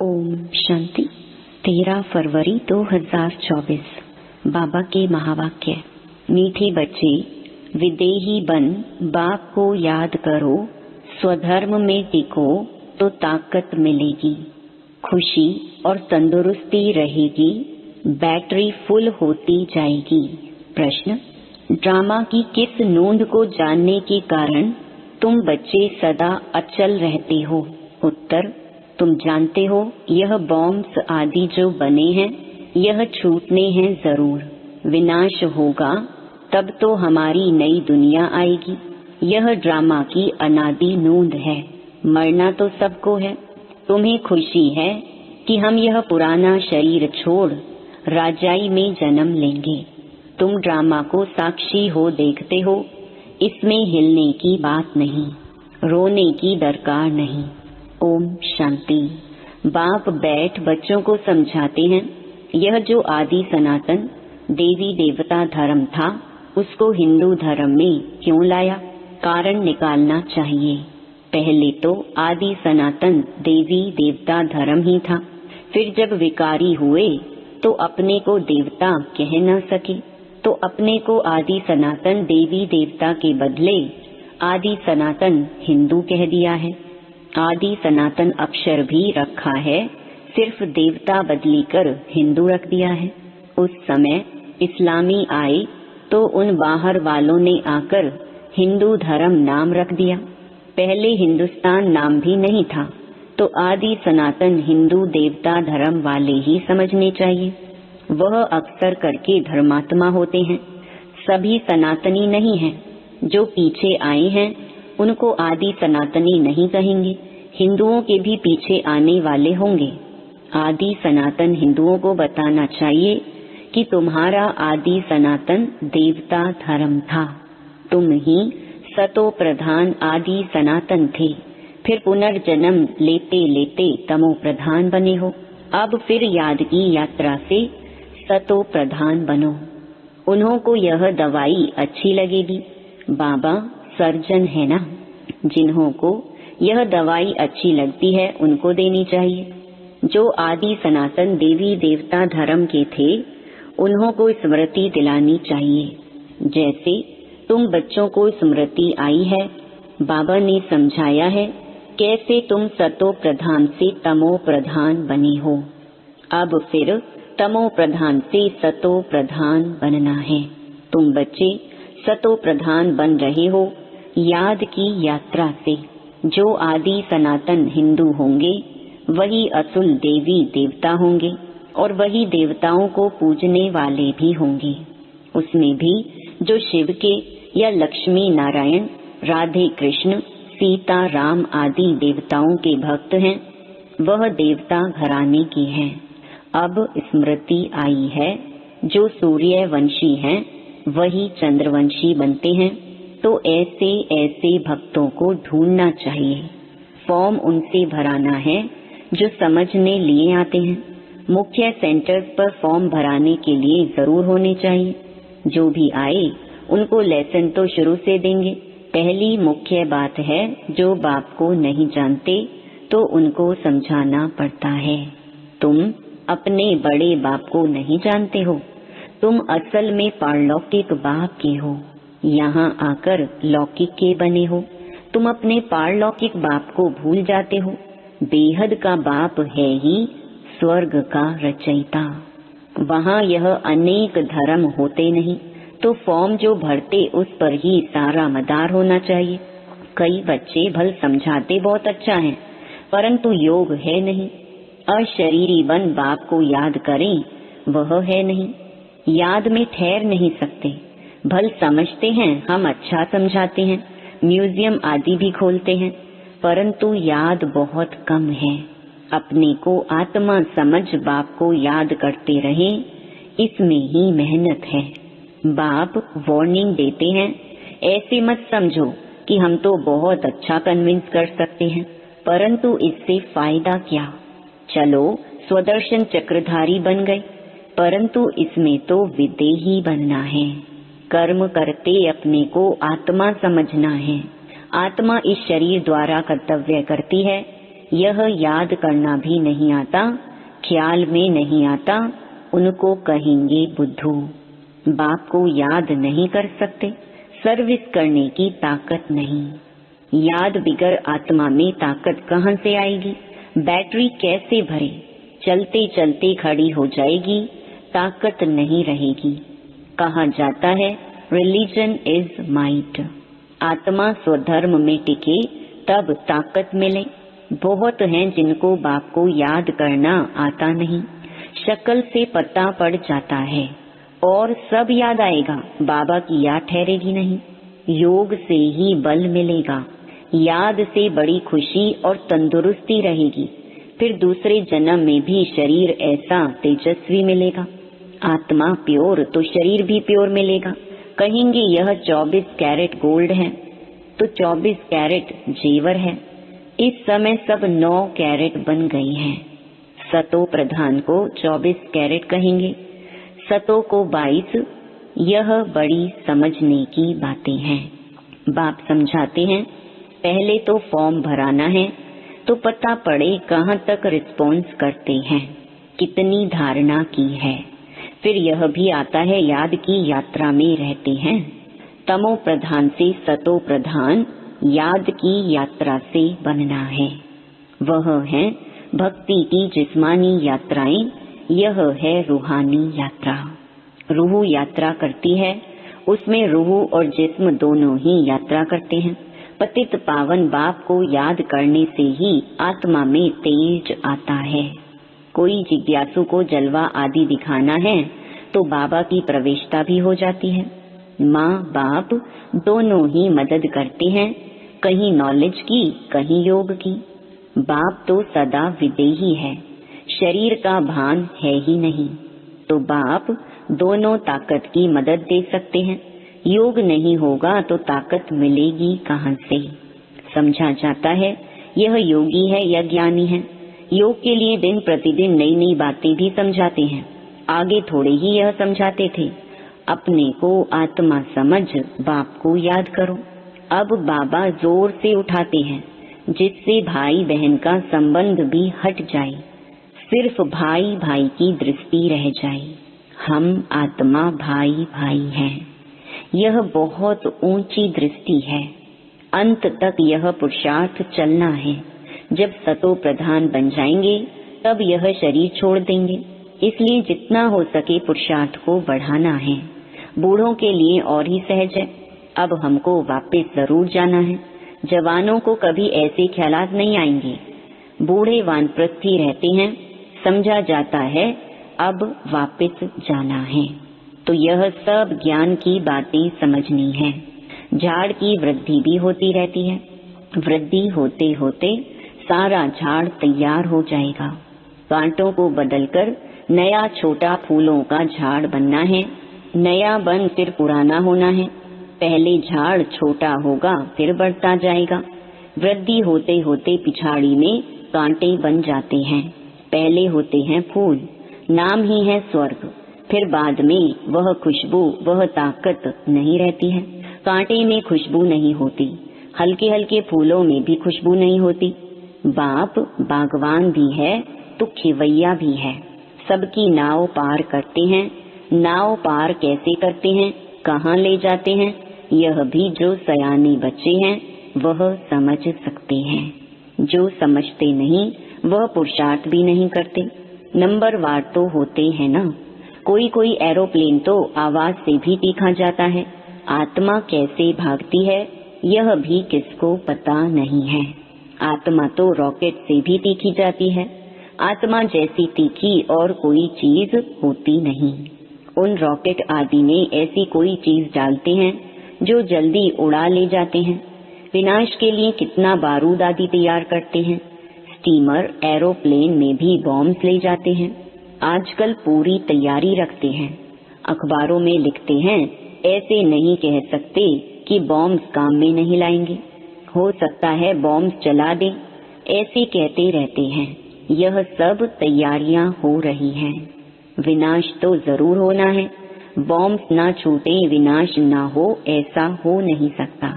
ओम शांति। 13 फरवरी 2024। बाबा के महावाक्य। मीठे बच्चे, विदेही बन बाप को याद करो, स्वधर्म में टिको तो ताकत मिलेगी, खुशी और तंदुरुस्ती रहेगी, बैटरी फुल होती जाएगी। प्रश्न: ड्रामा की किस नोंद को जानने के कारण तुम बच्चे सदा अचल रहते हो? उत्तर: तुम जानते हो यह बॉम्ब्स आदि जो बने हैं यह छूटने हैं जरूर, विनाश होगा तब तो हमारी नई दुनिया आएगी। यह ड्रामा की अनादि नोंद है। मरना तो सबको है। तुम्हें खुशी है कि हम यह पुराना शरीर छोड़ राजाई में जन्म लेंगे। तुम ड्रामा को साक्षी हो देखते हो, इसमें हिलने की बात नहीं, रोने की दरकार नहीं। ओम शांति। बाप बैठ बच्चों को समझाते हैं, यह जो आदि सनातन देवी देवता धर्म था उसको हिंदू धर्म में क्यों लाया? कारण निकालना चाहिए। पहले तो आदि सनातन देवी देवता धर्म ही था, फिर जब विकारी हुए तो अपने को देवता कह न सके तो अपने को आदि सनातन देवी देवता के बदले आदि सनातन हिंदू कह दिया है। आदि सनातन अक्षर भी रखा है, सिर्फ देवता बदली कर हिंदू रख दिया है। उस समय इस्लामी आए तो उन बाहर वालों ने आकर हिंदू धर्म नाम रख दिया। पहले हिंदुस्तान नाम भी नहीं था, तो आदि सनातन हिंदू देवता धर्म वाले ही समझने चाहिए। वह अक्सर करके धर्मात्मा होते हैं, सभी सनातनी नहीं हैं। जो पीछे आए हैं उनको आदि सनातनी नहीं कहेंगे, हिंदुओं के भी पीछे आने वाले होंगे। आदि सनातन हिंदुओं को बताना चाहिए कि तुम्हारा आदि सनातन देवता धर्म था, तुम ही सतो प्रधान आदि सनातन थे, फिर पुनर्जन्म लेते लेते तमो प्रधान बने हो। अब फिर याद की यात्रा से सतो प्रधान बनो। उन्हों को यह दवाई अच्छी लगेगी, बाबा सर्जन है ना, जिन्हों को यह दवाई अच्छी लगती है उनको देनी चाहिए। जो आदि सनातन देवी देवता धर्म के थे उन्हों को स्मृति दिलानी चाहिए। जैसे तुम बच्चों को स्मृति आई है, बाबा ने समझाया है कैसे तुम सतो प्रधान से तमो प्रधान बने हो। अब फिर तमो प्रधान से सतो प्रधान बनना है। तुम बच्चे सतो प्रधान बन रहे हो याद की यात्रा से। जो आदि सनातन हिंदू होंगे वही असुल देवी देवता होंगे और वही देवताओं को पूजने वाले भी होंगे। उसमें भी जो शिव के या लक्ष्मी नारायण, राधे कृष्ण, सीता राम आदि देवताओं के भक्त हैं, वह देवता घराने की हैं। अब स्मृति आई है, जो सूर्यवंशी हैं वही चंद्रवंशी बनते हैं, तो ऐसे ऐसे भक्तों को ढूंढना चाहिए। फॉर्म उनसे भराना है जो समझने लिए आते हैं। मुख्य सेंटर्स पर फॉर्म भराने के लिए जरूर होने चाहिए। जो भी आए उनको लेसन तो शुरू से देंगे। पहली मुख्य बात है, जो बाप को नहीं जानते तो उनको समझाना पड़ता है। तुम अपने बड़े बाप को नहीं जानते हो, तुम असल में पारलौकिक बाप के हो, यहाँ आकर लौकिक के बने हो। तुम अपने पारलौकिक बाप को भूल जाते हो। बेहद का बाप है ही स्वर्ग का रचयिता। वहाँ यह अनेक धर्म होते नहीं, तो फॉर्म जो भरते उस पर ही सारा मदार होना चाहिए। कई बच्चे भल समझाते बहुत अच्छा है, परंतु योग है नहीं। अशरीरी बन बाप को याद करें, वह है नहीं। याद में ठहर नहीं सकते। भल समझते हैं हम अच्छा समझाते हैं, म्यूजियम आदि भी खोलते हैं, परंतु याद बहुत कम है। अपने को आत्मा समझ बाप को याद करते रहे, इसमें ही मेहनत है। बाप वार्निंग देते हैं, ऐसे मत समझो कि हम तो बहुत अच्छा कन्विंस कर सकते हैं, परंतु इससे फायदा क्या। चलो स्वदर्शन चक्रधारी बन गए, परंतु इसमें तो विदेही बनना है। कर्म करते अपने को आत्मा समझना है। आत्मा इस शरीर द्वारा कर्तव्य करती है, यह याद करना भी नहीं आता, ख्याल में नहीं आता, उनको कहेंगे बुद्धू। बाप को याद नहीं कर सकते, सर्विस करने की ताकत नहीं। याद बिगर आत्मा में ताकत कहाँ से आएगी? बैटरी कैसे भरे? चलते चलते खड़ी हो जाएगी, ताकत नहीं रहेगी। कहा जाता है रिलीजन इज माइट। आत्मा स्वधर्म में टिके तब ताकत मिले। बहुत हैं जिनको बाप को याद करना आता नहीं, शक्ल से पता पड़ जाता है और सब याद आएगा, बाबा की याद ठहरेगी नहीं। योग से ही बल मिलेगा, याद से बड़ी खुशी और तंदुरुस्ती रहेगी। फिर दूसरे जन्म में भी शरीर ऐसा तेजस्वी मिलेगा। आत्मा प्योर तो शरीर भी प्योर मिलेगा। कहेंगे यह 24 कैरेट गोल्ड है, तो 24 कैरेट जेवर है। इस समय सब 9 कैरेट बन गए हैं। सतो प्रधान को 24 कैरेट कहेंगे, सतो को 22। यह बड़ी समझने की बातें हैं। बाप समझाते हैं पहले तो फॉर्म भराना है, तो पता पड़े कहाँ तक रिस्पॉन्स करते हैं, कितनी धारणा की है। फिर यह भी आता है याद की यात्रा में रहते हैं। तमो प्रधान से सतो प्रधान याद की यात्रा से बनना है। वह है भक्ति की जिस्मानी यात्राएं, यह है रूहानी यात्रा। रूह यात्रा करती है, उसमें रूह और जिस्म दोनों ही यात्रा करते हैं। पतित पावन बाप को याद करने से ही आत्मा में तेज आता है। कोई जिज्ञासु को जलवा आदि दिखाना है तो बाबा की प्रवेशता भी हो जाती है। माँ बाप दोनों ही मदद करते हैं, कहीं नॉलेज की कहीं योग की। बाप तो सदा विदेही है, शरीर का भान है ही नहीं, तो बाप दोनों ताकत की मदद दे सकते हैं। योग नहीं होगा तो ताकत मिलेगी कहाँ से? समझा जाता है यह योगी है या ज्ञानी है। योग के लिए दिन प्रतिदिन नई नई बातें भी समझाते हैं। आगे थोड़े ही यह समझाते थे अपने को आत्मा समझ बाप को याद करो। अब बाबा जोर से उठाते हैं जिससे भाई बहन का संबंध भी हट जाए, सिर्फ भाई भाई की दृष्टि रह जाए। हम आत्मा भाई भाई हैं। यह बहुत ऊंची दृष्टि है। अंत तक यह पुरुषार्थ चलना है। जब सतो प्रधान बन जाएंगे तब यह शरीर छोड़ देंगे। इसलिए जितना हो सके पुरुषार्थ को बढ़ाना है। बूढ़ों के लिए और ही सहज है। अब हमको वापस जरूर जाना है। जवानों को कभी ऐसे ख्यालात नहीं आएंगे। बूढ़े वानप्रस्थी रहते हैं, समझा जाता है अब वापस जाना है। तो यह सब ज्ञान की बातें समझनी है। झाड़ की वृद्धि भी होती रहती है। वृद्धि होते होते सारा झाड़ तैयार हो जाएगा। कांटों को बदलकर नया छोटा फूलों का झाड़ बनना है। नया बन फिर पुराना होना है। पहले झाड़ छोटा होगा फिर बढ़ता जाएगा। वृद्धि होते होते पिछाड़ी में कांटे बन जाते हैं। पहले होते हैं फूल, नाम ही है स्वर्ग। फिर बाद में वह खुशबू, वह ताकत नहीं रहती है। कांटे में खुशबू नहीं होती, हल्के हल्के फूलों में भी खुशबू नहीं होती। बाप बागवान भी है तो खिवैया भी है। सबकी नाव पार करते हैं। नाव पार कैसे करते हैं, कहाँ ले जाते हैं, यह भी जो सयाने बच्चे हैं वह समझ सकते हैं। जो समझते नहीं वह पुरुषार्थ भी नहीं करते। नंबरवार तो होते हैं ना। कोई कोई एरोप्लेन तो आवाज से भी देखा जाता है। आत्मा कैसे भागती है यह भी किसको पता नहीं है। आत्मा तो रॉकेट से भी तीखी जाती है। आत्मा जैसी तीखी और कोई चीज होती नहीं। उन रॉकेट आदि में ऐसी कोई चीज डालते हैं जो जल्दी उड़ा ले जाते हैं। विनाश के लिए कितना बारूद आदि तैयार करते हैं। स्टीमर एरोप्लेन में भी बॉम्ब्स ले जाते हैं। आजकल पूरी तैयारी रखते हैं। अखबारों में लिखते हैं ऐसे नहीं कह सकते कि बॉम्ब्स काम में नहीं लाएंगे, हो सकता है बॉम्ब्स चला दें, ऐसे कहते रहते हैं। यह सब तैयारियां हो रही हैं। विनाश तो जरूर होना है। बॉम्ब्स ना छूटे विनाश ना हो, ऐसा हो नहीं सकता।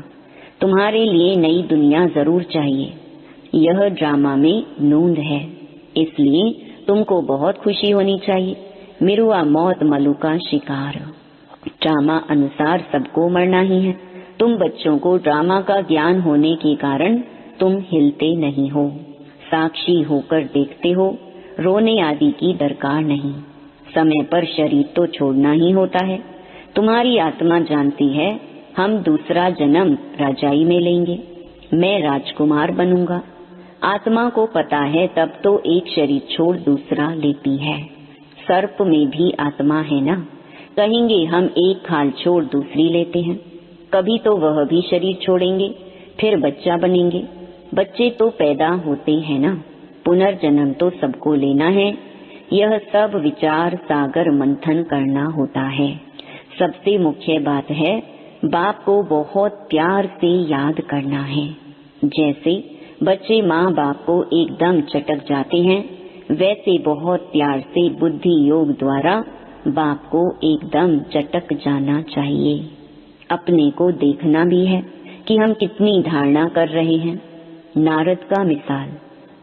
तुम्हारे लिए नई दुनिया जरूर चाहिए। यह ड्रामा में नूंद है, इसलिए तुमको बहुत खुशी होनी चाहिए। मिरुआ मौत मलु का शिकार। ड्रामा अनुसार सबको मरना ही है। तुम बच्चों को ड्रामा का ज्ञान होने के कारण तुम हिलते नहीं हो, साक्षी होकर देखते हो। रोने आदि की दरकार नहीं। समय पर शरीर तो छोड़ना ही होता है। तुम्हारी आत्मा जानती है हम दूसरा जन्म राजाई में लेंगे, मैं राजकुमार बनूंगा। आत्मा को पता है तब तो एक शरीर छोड़ दूसरा लेती है। सर्प में भी आत्मा है ना। कहेंगे हम एक खाल छोड़ दूसरी लेते हैं। कभी तो वह भी शरीर छोड़ेंगे, फिर बच्चा बनेंगे। बच्चे तो पैदा होते हैं ना। पुनर्जन्म तो सबको लेना है। यह सब विचार सागर मंथन करना होता है। सबसे मुख्य बात है बाप को बहुत प्यार से याद करना है। जैसे बच्चे माँ बाप को एकदम चटक जाते हैं, वैसे बहुत प्यार से बुद्धि योग द्वारा बाप को एकदम चटक जाना चाहिए। अपने को देखना भी है कि हम कितनी धारणा कर रहे हैं। नारद का मिसाल,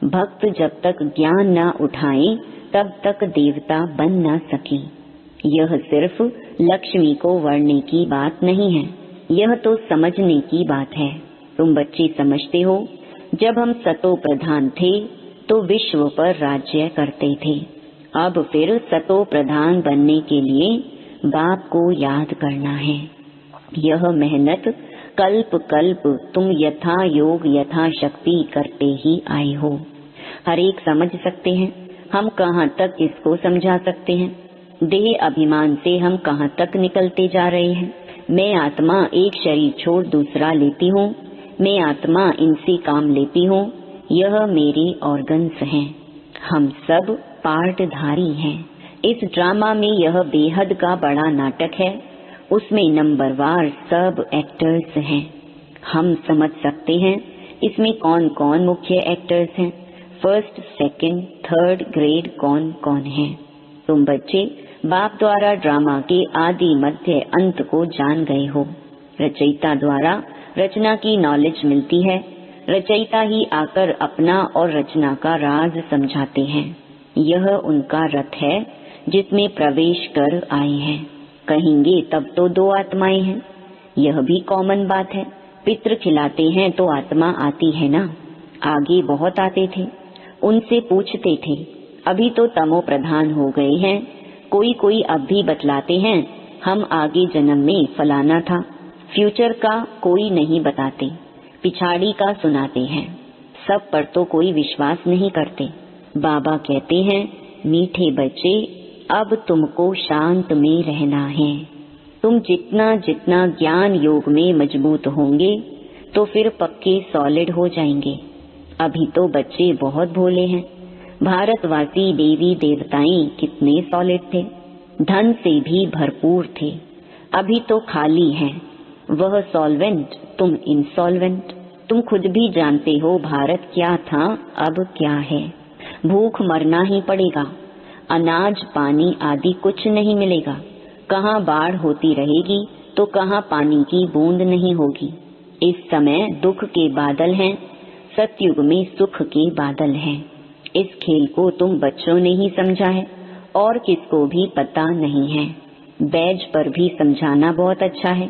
भक्त जब तक ज्ञान न उठाए तब तक देवता बन न सके। यह सिर्फ लक्ष्मी को वरने की बात नहीं है, यह तो समझने की बात है। तुम बच्चे समझते हो, जब हम सतो प्रधान थे तो विश्व पर राज्य करते थे। अब फिर सतो प्रधान बनने के लिए बाप को याद करना है। यह मेहनत कल्प कल्प तुम यथा योग यथा शक्ति करते ही आए हो। हर एक समझ सकते हैं। हम कहाँ तक इसको समझा सकते हैं। देह अभिमान से हम कहाँ तक निकलते जा रहे हैं। मैं आत्मा एक शरीर छोड़ दूसरा लेती हूँ, मैं आत्मा इनसे काम लेती हूँ, यह मेरे ऑर्गन्स हैं। हम सब पार्टधारी हैं। इस ड्रामा में यह बेहद का बड़ा नाटक है। उसमें नंबरवार सब एक्टर्स हैं। हम समझ सकते हैं इसमें कौन कौन मुख्य एक्टर्स हैं। फर्स्ट सेकंड थर्ड ग्रेड कौन कौन है। तुम बच्चे बाप द्वारा ड्रामा के आदि मध्य अंत को जान गए हो। रचयिता द्वारा रचना की नॉलेज मिलती है। रचयिता ही आकर अपना और रचना का राज समझाते हैं। यह उनका रथ है जिसमें प्रवेश कर आए हैं। कहेंगे तब तो दो आत्माएं हैं। यह भी कॉमन बात है। पितृ खिलाते हैं तो आत्मा आती है ना। आगे बहुत आते थे, उनसे पूछते थे। अभी तो तमो प्रधान हो गए हैं। कोई कोई अब भी बतलाते हैं हम आगे जन्म में फलाना था। फ्यूचर का कोई नहीं बताते, पिछाड़ी का सुनाते हैं। सब पर तो कोई विश्वास नहीं करते। बाबा कहते हैं मीठे बच्चे अब तुमको शांत में रहना है। तुम जितना जितना ज्ञान योग में मजबूत होंगे तो फिर पक्के सॉलिड हो जाएंगे। अभी तो बच्चे बहुत भोले हैं। भारतवासी देवी देवताएं कितने सॉलिड थे, धन से भी भरपूर थे। अभी तो खाली हैं। वह सॉल्वेंट, तुम इंसॉल्वेंट। तुम खुद भी जानते हो भारत क्या था अब क्या है। भूख मरना ही पड़ेगा। अनाज पानी आदि कुछ नहीं मिलेगा। कहाँ बाढ़ होती रहेगी तो कहाँ पानी की बूंद नहीं होगी। इस समय दुख के बादल हैं, सतयुग में सुख के बादल हैं। इस खेल को तुम बच्चों ने ही समझा है और किसको भी पता नहीं है। बैज पर भी समझाना बहुत अच्छा है।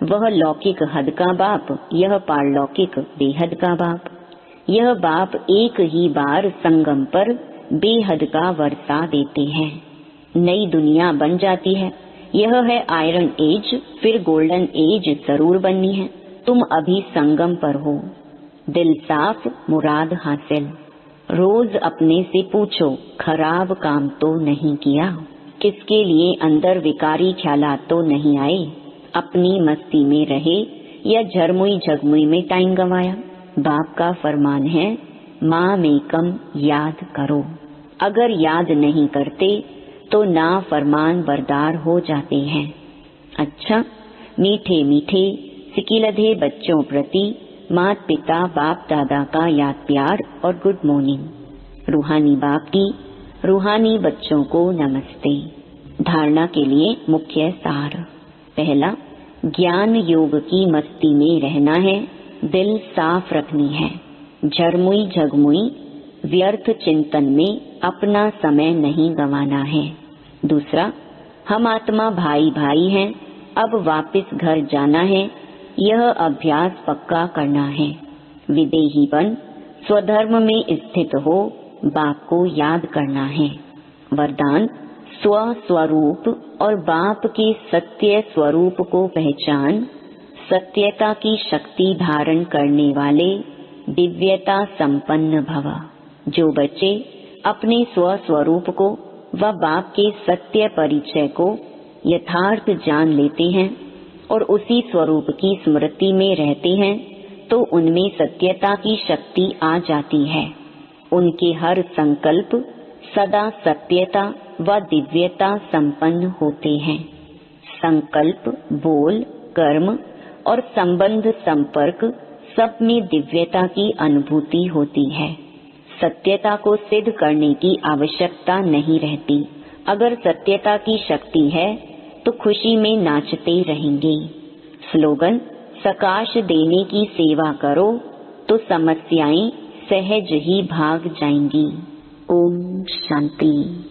वह लौकिक हद का बाप, यह पारलौकिक बेहद का बाप। यह बाप एक ही बार संगम पर बेहद का वर्षा देते हैं। नई दुनिया बन जाती है। यह है आयरन एज, फिर गोल्डन एज जरूर बननी है। तुम अभी संगम पर हो। दिल साफ मुराद हासिल। रोज अपने से पूछो खराब काम तो नहीं किया, किसके लिए अंदर विकारी ख्यालात तो नहीं आए, अपनी मस्ती में रहे या झरमुई झगमुई में टाइम गंवाया। बाप का फरमान है माँ में कम याद करो। अगर याद नहीं करते तो ना फरमान बरदार हो जाते हैं। अच्छा, मीठे मीठे सिकिलधे बच्चों प्रति माता पिता बाप दादा का याद प्यार और गुड मॉर्निंग। रूहानी बाप की रूहानी बच्चों को नमस्ते। धारणा के लिए मुख्य सार। पहला, ज्ञान योग की मस्ती में रहना है, दिल साफ रखनी है। झरमुई झगमुई व्यर्थ चिंतन में अपना समय नहीं गंवाना है। दूसरा, हम आत्मा भाई भाई हैं, अब वापस घर जाना है, यह अभ्यास पक्का करना है। विदेही बन स्वधर्म में स्थित हो, बाप को याद करना है। वरदान, स्व स्वरूप और बाप के सत्य स्वरूप को पहचान, सत्यता की शक्ति धारण करने वाले दिव्यता संपन्न भव। जो बच्चे अपने स्व स्वरूप को व बाप के सत्य परिचय को यथार्थ जान लेते हैं और उसी स्वरूप की स्मृति में रहते हैं, तो उनमें सत्यता की शक्ति आ जाती है। उनके हर संकल्प सदा सत्यता व दिव्यता संपन्न होते हैं। संकल्प, बोल, कर्म और संबंध संपर्क सब में दिव्यता की अनुभूति होती है। सत्यता को सिद्ध करने की आवश्यकता नहीं रहती। अगर सत्यता की शक्ति है तो खुशी में नाचते रहेंगे। स्लोगन, सकाश देने की सेवा करो तो समस्याएं सहज ही भाग जाएंगी। ओम शांति।